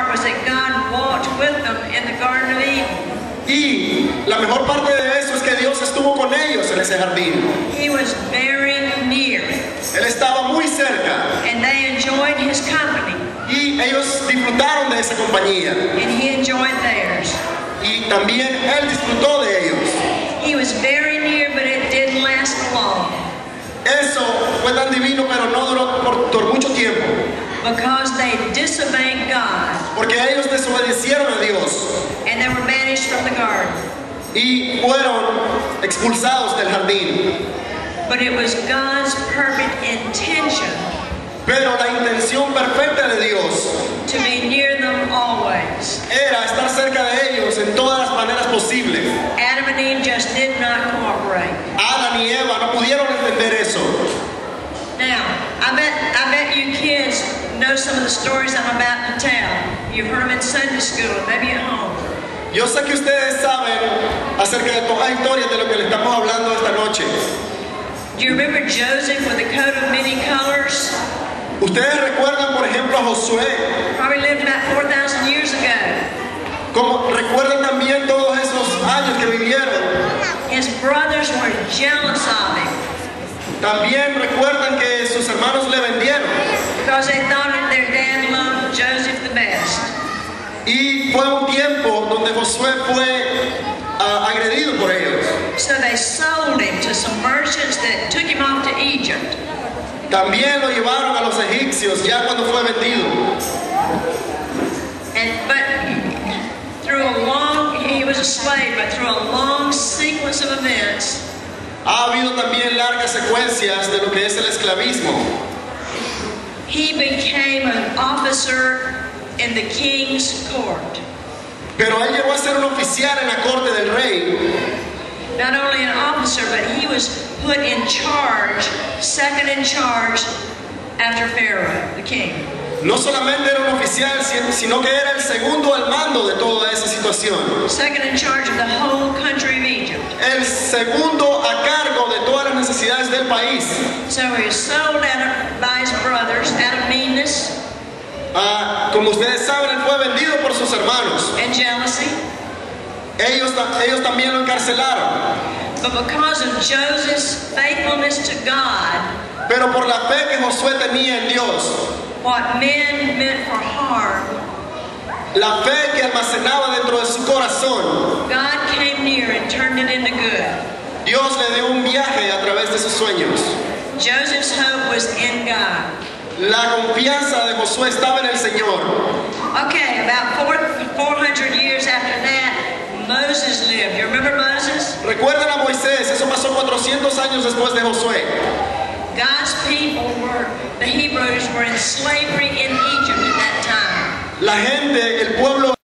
part was that God walked with them in the Garden of Eden. Y la mejor parte de eso es que Dios estuvo con ellos en ese jardín. He was very near. Él estaba muy cerca. And they enjoyed his company. Y ellos disfrutaron de esa compañía. And he enjoyed theirs. Y también él disfrutó de ellos. He was very near, but it didn't last long. Eso fue tan divino, pero no duró por mucho tiempo. Because they disobeyed God. Porque ellos desobedecieron a Dios. And they were banished from the garden. Y fueron expulsados del jardín. But it was God's perfect intention. Pero la intención perfecta de Dios to be near them always. Era estar cerca de ellos en todas las maneras posibles. Adam and Eve just did not cooperate. Adán y Eva no pudieron entender eso. Now, I bet you kids know some of the stories I'm about to tell. You've heard them in Sunday school, maybe at home. Yo sé que ustedes saben acerca de todas las historias de lo que le estamos hablando esta noche. Do you remember Joseph with a coat of many colors? Ustedes recuerdan, por ejemplo, a Josué. Probably lived about 4,000 years ago. Como recuerdan también todos esos años que vivieron. His brothers were jealous of him. También recuerdan que sus hermanos le vendieron. Because they thought that their dad loved Joseph the best. Y fue un tiempo donde Josué fue agredido por ellos. So they sold him to some merchants that took him off to Egypt. También lo llevaron a los egipcios ya cuando fue vendido. But he was a slave, but through a long sequence of events, ha habido también largas secuencias de lo que es el esclavismo. He became an officer in the king's court. Pero él llegó a ser un oficial en la corte del rey. Not only an officer, but he was put in charge, second in charge after Pharaoh, the king. No solamente era un oficial, sino que era el segundo al mando de toda esa situación. Second in charge of the whole country of Egypt. El segundo a cargo de todas las necesidades del país. So he was sold by his brothers out of meanness. Como ustedes saben, él fue vendido por sus hermanos. And jealousy. Ellos también lo encarcelaron. But because of Joseph's faithfulness to God, pero por la fe que Josué tenía en Dios, what men meant for harm, la fe que almacenaba dentro de su corazón, God came near and turned it into good. Dios le dio un viaje a través de sus sueños. Joseph's hope was in God. La confianza de Josué estaba en el Señor. Okay, about 400 years after that, Moses lived. You remember Moses? Recuerden a Moisés, eso pasó 400 años después de Josué. God's people the Hebrews were in slavery in Egypt at that time. La gente, el pueblo